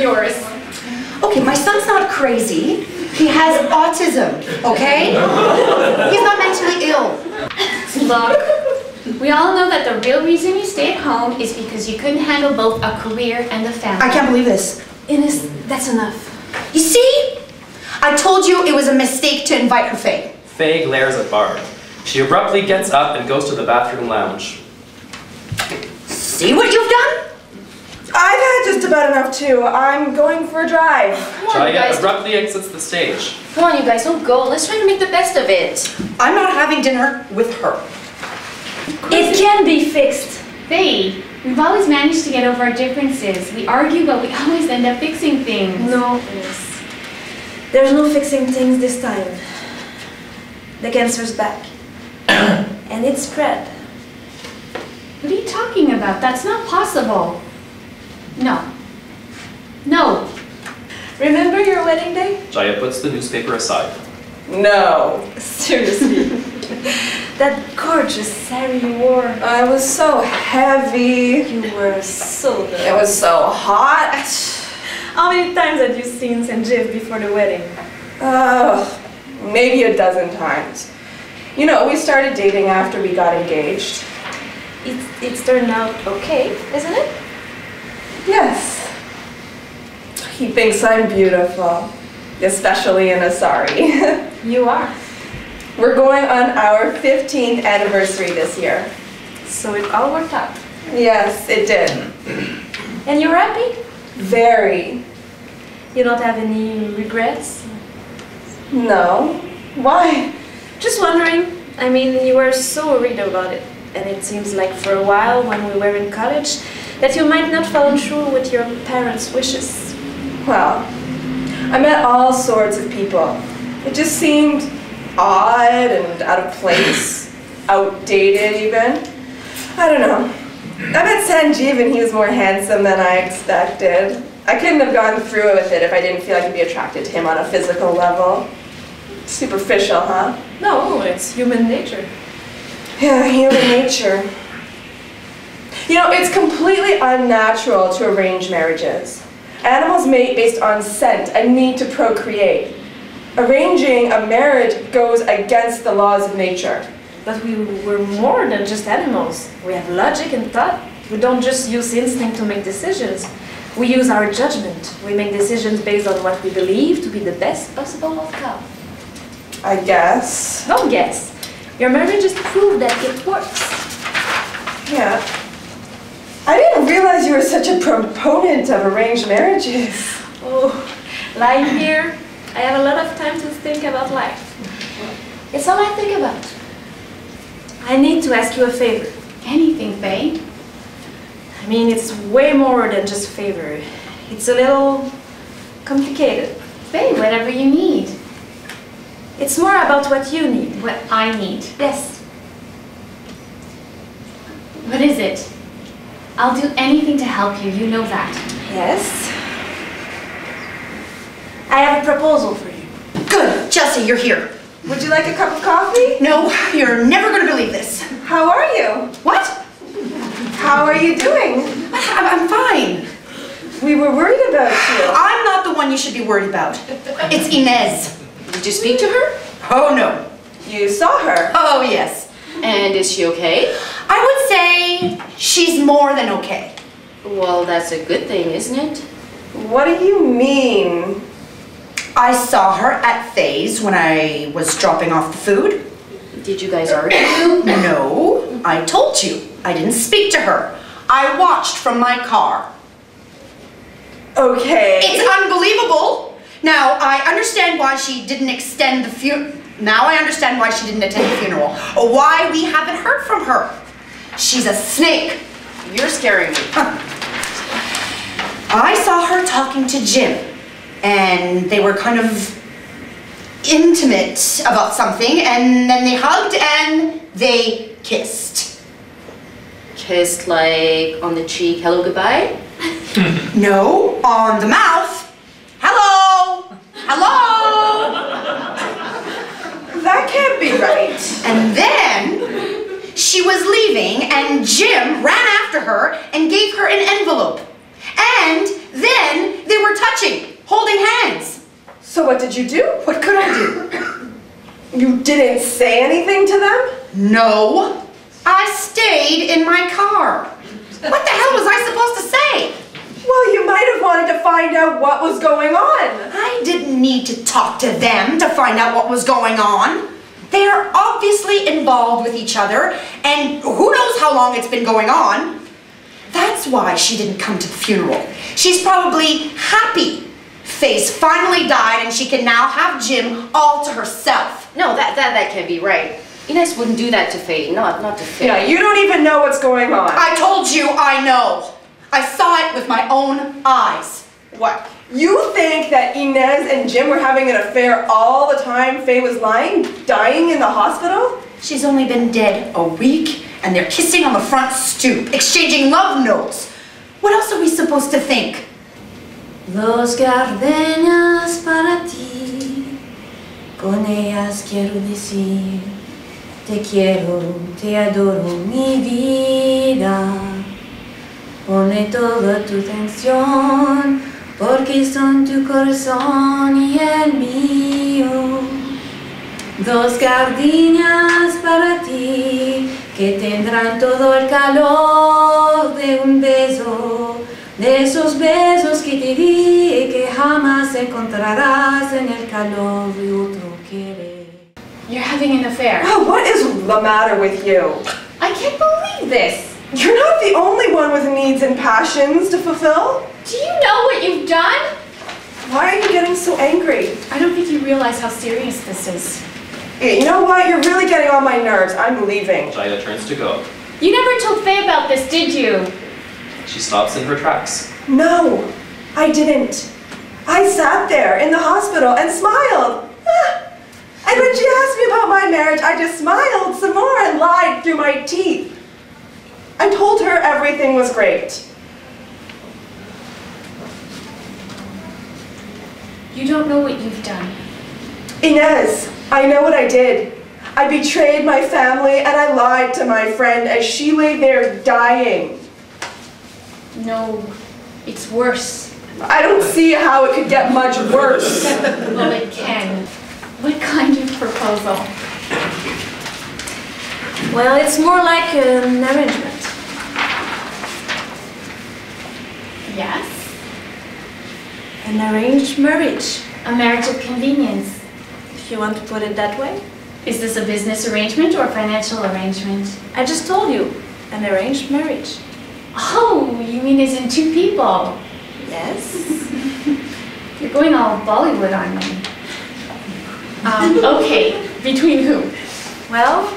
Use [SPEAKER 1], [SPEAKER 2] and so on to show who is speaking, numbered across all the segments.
[SPEAKER 1] yours.
[SPEAKER 2] Okay, my son's not crazy. He has autism, okay? He's not mentally ill.
[SPEAKER 1] Look, we all know that the real reason you stay at home is because you couldn't handle both a career and a family.
[SPEAKER 2] I can't believe this.
[SPEAKER 1] Ines, that's enough.
[SPEAKER 2] You see? I told you it was a mistake to invite her, Faye.
[SPEAKER 3] Faye glares at Barb. She abruptly gets up and goes to the bathroom lounge.
[SPEAKER 2] See what you've done?
[SPEAKER 4] I've had just about enough too. I'm going for a drive.
[SPEAKER 3] Jaya abruptly exits the stage.
[SPEAKER 1] Come on, you guys, don't go. Let's try to make the best of it.
[SPEAKER 2] I'm not having dinner with her.
[SPEAKER 1] It can be fixed. Faye, we've always managed to get over our differences. We argue, but we always end up fixing things.
[SPEAKER 5] No, Ines. There's no fixing things this time. The cancer's back. And it's spread.
[SPEAKER 1] What are you talking about? That's not possible. No. No.
[SPEAKER 5] Remember your wedding day?
[SPEAKER 3] Jaya puts the newspaper aside.
[SPEAKER 4] No.
[SPEAKER 5] Seriously. That gorgeous saree you wore.
[SPEAKER 4] I was so heavy.
[SPEAKER 5] You were so good.
[SPEAKER 4] It was so hot.
[SPEAKER 5] How many times had you seen St. Jeff before the wedding?
[SPEAKER 4] Maybe a dozen times. You know, we started dating after we got engaged.
[SPEAKER 5] It's turned out okay, isn't it?
[SPEAKER 4] Yes. He thinks I'm beautiful, especially in a sari.
[SPEAKER 5] You are.
[SPEAKER 4] We're going on our 15th anniversary this year.
[SPEAKER 5] So it all worked out.
[SPEAKER 4] Yes, it did.
[SPEAKER 5] And you're happy?
[SPEAKER 4] Very.
[SPEAKER 5] You don't have any regrets?
[SPEAKER 4] No. Why?
[SPEAKER 5] Just wondering. I mean, you were so worried about it. And it seems like for a while, when we were in college, that you might not follow through with your parents' wishes.
[SPEAKER 4] Well, I met all sorts of people. It just seemed odd and out of place, outdated even. I don't know. I met Sanjeev and he was more handsome than I expected. I couldn't have gone through with it if I didn't feel I could be attracted to him on a physical level. Superficial, huh?
[SPEAKER 5] No, it's human nature.
[SPEAKER 4] Yeah, human nature. You know, it's completely unnatural to arrange marriages. Animals mate based on scent and need to procreate. Arranging a marriage goes against the laws of nature.
[SPEAKER 5] But we were more than just animals. We have logic and thought. We don't just use instinct to make decisions. We use our judgment. We make decisions based on what we believe to be the best possible outcome.
[SPEAKER 4] I guess.
[SPEAKER 5] Don't guess. Your marriage is proof that it works.
[SPEAKER 4] Yeah. I didn't realize you were such a proponent of arranged marriages.
[SPEAKER 5] Oh, lying here, I have a lot of time to think about life. It's all I think about. I need to ask you a favor.
[SPEAKER 1] Anything, Faye?
[SPEAKER 5] I mean, it's way more than just a favor. It's a little complicated.
[SPEAKER 1] Faye, whatever you need.
[SPEAKER 5] It's more about what you need.
[SPEAKER 1] What I need.
[SPEAKER 5] Yes.
[SPEAKER 1] What is it? I'll do anything to help you, you know that.
[SPEAKER 5] Yes. I have a proposal for you.
[SPEAKER 2] Good, Chelsea, you're here.
[SPEAKER 4] Would you like a cup of coffee?
[SPEAKER 2] No, you're never going to believe this.
[SPEAKER 4] How are you?
[SPEAKER 2] What?
[SPEAKER 4] How are you doing?
[SPEAKER 2] I'm fine.
[SPEAKER 4] We were worried about you.
[SPEAKER 2] I'm not the one you should be worried about. It's Inez.
[SPEAKER 6] Did you speak to her?
[SPEAKER 2] Oh, no.
[SPEAKER 4] You saw her.
[SPEAKER 2] Oh, yes.
[SPEAKER 6] And is she okay?
[SPEAKER 2] I would say she's more than okay.
[SPEAKER 6] Well, that's a good thing, isn't it?
[SPEAKER 4] What do you mean?
[SPEAKER 2] I saw her at Faye's when I was dropping off the food.
[SPEAKER 6] Did you guys argue?
[SPEAKER 2] No, I told you. I didn't speak to her. I watched from my car.
[SPEAKER 4] Okay.
[SPEAKER 2] It's unbelievable. Now, I understand why she didn't extend the funeral. Now I understand why she didn't attend the funeral. Or why we haven't heard from her. She's a snake.
[SPEAKER 6] You're scaring me.
[SPEAKER 2] I saw her talking to Jim. And they were kind of intimate about something. And then they hugged and they kissed.
[SPEAKER 6] Kissed like on the cheek, hello, goodbye?
[SPEAKER 2] No, on the mouth. Hello! Hello!
[SPEAKER 4] That can't be right.
[SPEAKER 2] And then she was leaving and Jim ran after her and gave her an envelope. And then They were touching, holding hands.
[SPEAKER 4] So what did you do?
[SPEAKER 2] What could I do?
[SPEAKER 4] You didn't say anything to them?
[SPEAKER 2] No. I stayed in my car. What the hell was I supposed to say?
[SPEAKER 4] Well, you might have wanted to find out what was going on.
[SPEAKER 2] I didn't need to talk to them to find out what was going on. They are obviously involved with each other, and who knows how long it's been going on. That's why she didn't come to the funeral. She's probably happy Faye's finally died and she can now have Jim all to herself.
[SPEAKER 6] No, that can't be right. Ines wouldn't do that to Faye, not to Faye.
[SPEAKER 4] Yeah, you don't even know what's going on.
[SPEAKER 2] I told you I know. I saw it with my own eyes.
[SPEAKER 4] What? You think that Inez and Jim were having an affair all the time Faye was dying in the hospital?
[SPEAKER 2] She's only been dead a week and they're kissing on the front stoop, exchanging love notes. What else are we supposed to think?
[SPEAKER 1] Dos gardenias para ti, con ellas quiero decir, te quiero, te adoro, mi vida. Pone toda tu atención, porque son tu corazón y el mío. Dos gardenias para ti, que tendrán todo el calor de un beso, de esos besos que te di y que jamás encontrarás en el calor de otro querer. You're having an affair.
[SPEAKER 4] Oh, what is the matter with you?
[SPEAKER 1] I can't believe this.
[SPEAKER 4] You're not the only one with needs and passions to fulfill.
[SPEAKER 1] Do you know what you've done?
[SPEAKER 4] Why are you getting so angry?
[SPEAKER 1] I don't think you realize how serious this is.
[SPEAKER 4] You know what? You're really getting on my nerves. I'm leaving.
[SPEAKER 3] Jaya turns to go.
[SPEAKER 1] You never told Faye about this, did you?
[SPEAKER 3] She stops in her tracks.
[SPEAKER 4] No, I didn't. I sat there in the hospital and smiled. And when she asked me about my marriage, I just smiled some more and lied through my teeth. I told her everything was great.
[SPEAKER 1] You don't know what you've done.
[SPEAKER 4] Inez, I know what I did. I betrayed my family and I lied to my friend as she lay there dying.
[SPEAKER 1] No, it's worse.
[SPEAKER 4] I don't see how it could get much worse.
[SPEAKER 1] Well, it can. What kind of proposal?
[SPEAKER 5] Well, it's more like an arrangement.
[SPEAKER 1] Yes?
[SPEAKER 5] An arranged marriage,
[SPEAKER 1] A marriage of convenience.
[SPEAKER 5] if you want to put it that way.
[SPEAKER 1] Is this a business arrangement or a financial arrangement?
[SPEAKER 5] I just told you, an arranged marriage.
[SPEAKER 1] Oh, you mean as in two people?
[SPEAKER 5] Yes.
[SPEAKER 1] You're going all Bollywood on me. Okay, between who?
[SPEAKER 5] Well,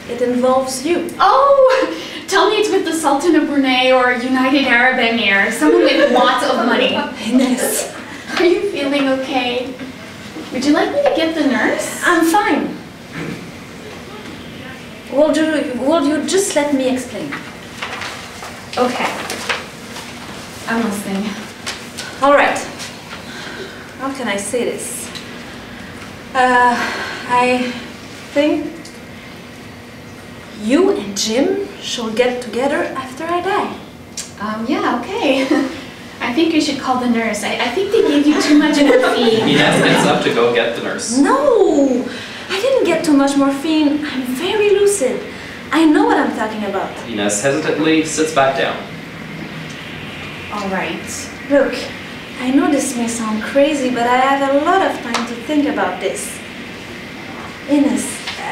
[SPEAKER 5] it involves you.
[SPEAKER 1] Oh, tell me it's with the Sultan of Brunei or United Arab Emirates, someone with lots of money.
[SPEAKER 5] Ines,
[SPEAKER 1] Are you feeling okay? Would you like me to get the nurse?
[SPEAKER 5] I'm fine. Will you just let me explain?
[SPEAKER 1] Okay. I'm listening.
[SPEAKER 5] All right. How can I say this? I think you and Jim should get together after I die.
[SPEAKER 1] Yeah, okay. I think you should call the nurse. I think they gave you too much morphine.
[SPEAKER 3] Ines gets up to go get the nurse.
[SPEAKER 5] No! I didn't get too much morphine. I'm very lucid. I know what I'm talking about.
[SPEAKER 3] Ines hesitantly sits back down.
[SPEAKER 1] All right.
[SPEAKER 5] Look, I know this may sound crazy, but I have a lot of time to think about this. Ines,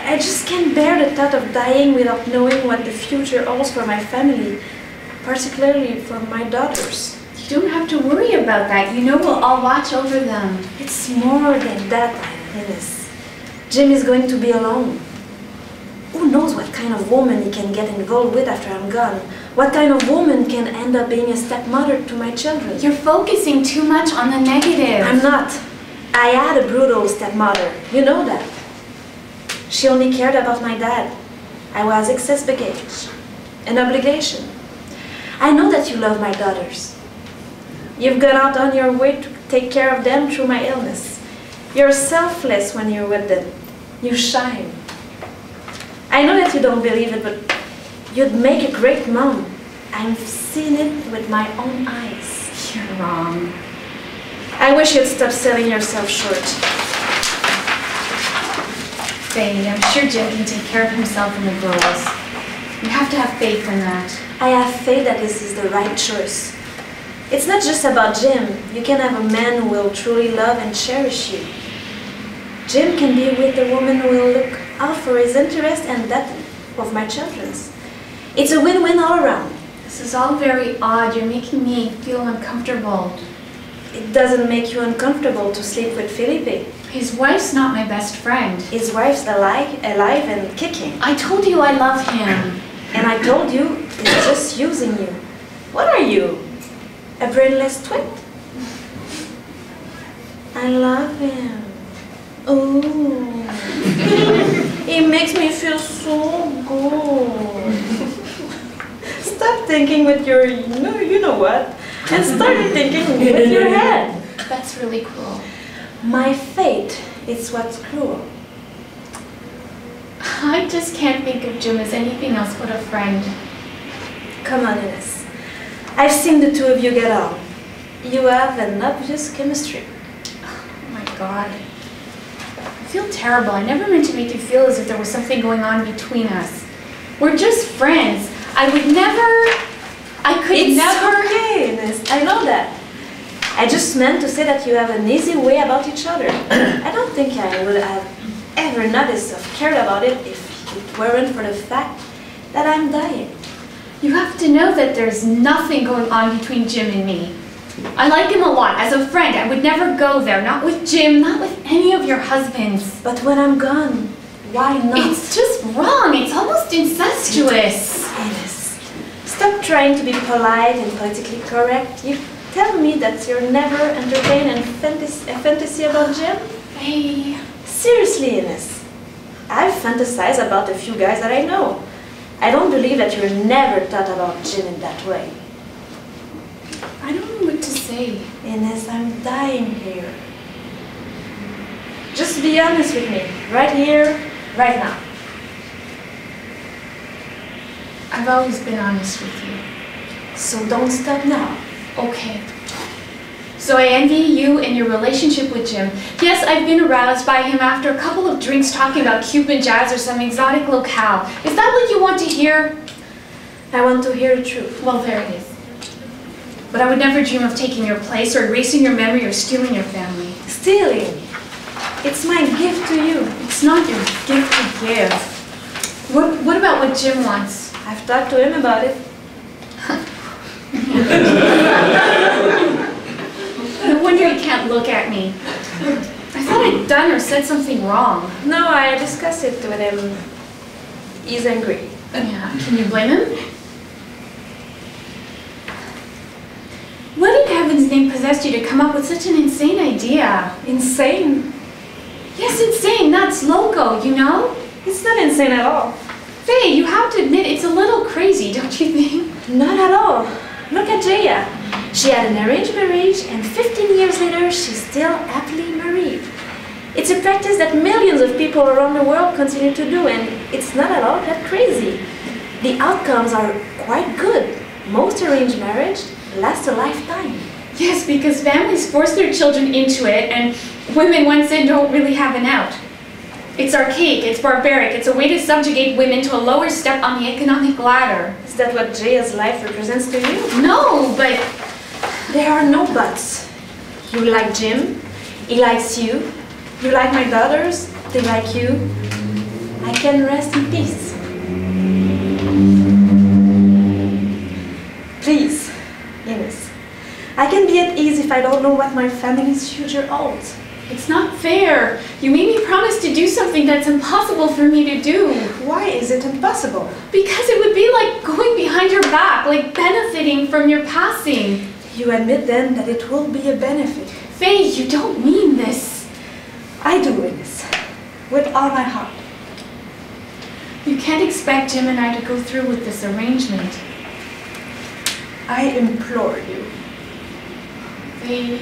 [SPEAKER 5] I just can't bear the thought of dying without knowing what the future holds for my family, particularly for my daughters.
[SPEAKER 1] You don't have to worry about that. You know we'll all watch over them.
[SPEAKER 5] It's more than that, Ines. Jim is going to be alone. Who knows what kind of woman he can get involved with after I'm gone? What kind of woman can end up being a stepmother to my children?
[SPEAKER 1] You're focusing too much on the negative.
[SPEAKER 5] I'm not. I had a brutal stepmother. You know that. She only cared about my dad. I was excess baggage. An obligation. I know that you love my daughters. You've gone out on your way to take care of them through my illness. You're selfless when you're with them. You shine. I know that you don't believe it, but you'd make a great mom. I've seen it with my own eyes.
[SPEAKER 1] You're wrong.
[SPEAKER 5] I wish you'd stop selling yourself short.
[SPEAKER 7] Faye, I'm sure Jim can take care of himself and the girls. You have to have faith in that.
[SPEAKER 5] I have faith that this is the right choice. It's not just about Jim. You can have a man who will truly love and cherish you. Jim can be with a woman who will look out for his interest and that of my children's. It's a win-win all around.
[SPEAKER 7] This is all very odd. You're making me feel uncomfortable.
[SPEAKER 5] It doesn't make you uncomfortable to sleep with Felipe.
[SPEAKER 7] His wife's not my best friend.
[SPEAKER 5] His wife's alive and kicking.
[SPEAKER 7] I told you I love him.
[SPEAKER 5] And I told you he's just using you. What are you? A brainless twit? I love him. Oh, it makes me feel so good. Stop thinking with your, you know what, and start thinking with your head.
[SPEAKER 7] That's really cruel.
[SPEAKER 5] My fate is what's cruel.
[SPEAKER 7] I just can't think of Jim as anything else but a friend.
[SPEAKER 5] Come on, Ines. I've seen the two of you get on. You have an obvious chemistry.
[SPEAKER 7] Oh my God. I feel terrible. I never meant to make you feel as if there was something going on between us. We're just friends. I could never...
[SPEAKER 5] It's okay, Ines. I know that. I just meant to say that you have an easy way about each other. I don't think I would have ever noticed or cared about it if it weren't for the fact that I'm dying.
[SPEAKER 7] You have to know that there's nothing going on between Jim and me. I like him a lot. As a friend, I would never go there. Not with Jim, not with any of your husbands.
[SPEAKER 5] But when I'm gone, why not?
[SPEAKER 7] It's just wrong. It's almost incestuous.
[SPEAKER 5] Ines, stop trying to be polite and politically correct. You tell me that you're never entertained a fantasy about Jim?
[SPEAKER 7] Hey.
[SPEAKER 5] Seriously, Ines. I've fantasized about a few guys that I know. I don't believe that you never thought about Jim in that way.
[SPEAKER 7] I don't know what to say.
[SPEAKER 5] Ines, I'm dying here. Just be honest with me, right here, right now.
[SPEAKER 7] I've always been honest with you.
[SPEAKER 5] So don't stop now.
[SPEAKER 7] Okay. So I envy you and your relationship with Jim. Yes, I've been aroused by him after a couple of drinks talking about Cuban jazz or some exotic locale. Is that what you want to hear?
[SPEAKER 5] I want to hear the truth.
[SPEAKER 7] Well, there it is. But I would never dream of taking your place or erasing your memory or stealing your family.
[SPEAKER 5] Stealing? It's my gift to you.
[SPEAKER 7] It's not your gift to give. What about what Jim wants?
[SPEAKER 5] I've talked to him about it.
[SPEAKER 7] No wonder you can't look at me. I thought I'd done or said something wrong.
[SPEAKER 5] No, I discussed it with him. He's angry.
[SPEAKER 7] Yeah, can you blame him? What in heaven's name possessed you to come up with such an insane idea?
[SPEAKER 5] Insane?
[SPEAKER 7] Yes, insane. That's loco, you know?
[SPEAKER 5] It's not insane at all.
[SPEAKER 7] Faye, you have to admit it's a little crazy, don't you think?
[SPEAKER 5] Not at all. Look at Jaya. She had an arranged marriage, and 15 years later, she's still happily married. It's a practice that millions of people around the world continue to do, and it's not at all that crazy. The outcomes are quite good. Most arranged marriage lasts a lifetime.
[SPEAKER 7] Yes, because families force their children into it, and women, once in, don't really have an out. It's archaic, it's barbaric, it's a way to subjugate women to a lower step on the economic ladder.
[SPEAKER 5] Is that what Jaya's life represents to you?
[SPEAKER 7] No, but...
[SPEAKER 5] There are no buts. You like Jim, he likes you. You like my daughters, they like you. I can rest in peace. Please, Ines. I can be at ease if I don't know what my family's future holds.
[SPEAKER 7] It's not fair. You made me promise to do something that's impossible for me to do.
[SPEAKER 5] Why is it impossible?
[SPEAKER 7] Because it would be like going behind your back, like benefiting from your passing.
[SPEAKER 5] You admit then that it will be a benefit.
[SPEAKER 7] Faye, you don't mean this.
[SPEAKER 5] I do, Ines. With all my heart.
[SPEAKER 7] You can't expect Jim and I to go through with this arrangement.
[SPEAKER 5] I implore you.
[SPEAKER 7] Faye...